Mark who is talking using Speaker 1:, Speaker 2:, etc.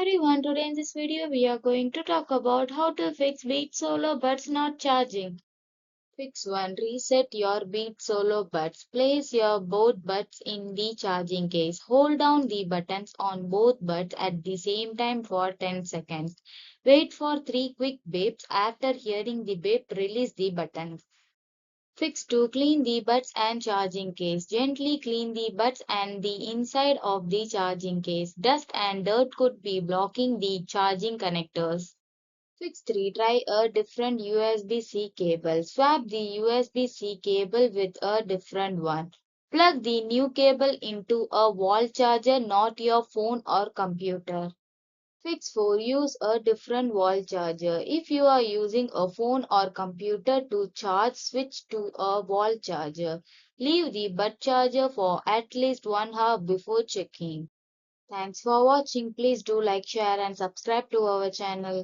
Speaker 1: everyone, today in this video we are going to talk about how to fix Beat Solo Buds not charging. Fix 1. Reset your Beat Solo Buds. Place your both buds in the charging case. Hold down the buttons on both buds at the same time for 10 seconds. Wait for 3 quick beeps. After hearing the beep, release the buttons. Fix 2. Clean the buds and charging case. Gently clean the buds and the inside of the charging case. Dust and dirt could be blocking the charging connectors. Fix 3. Try a different USB-C cable. Swap the USB-C cable with a different one. Plug the new cable into a wall charger, not your phone or computer. Fix 4. Use a different wall charger. If you are using a phone or computer to charge, switch to a wall charger. Leave the butt charger for at least 1 hour before checking. Thanks for watching. Please do like, share and subscribe to our channel.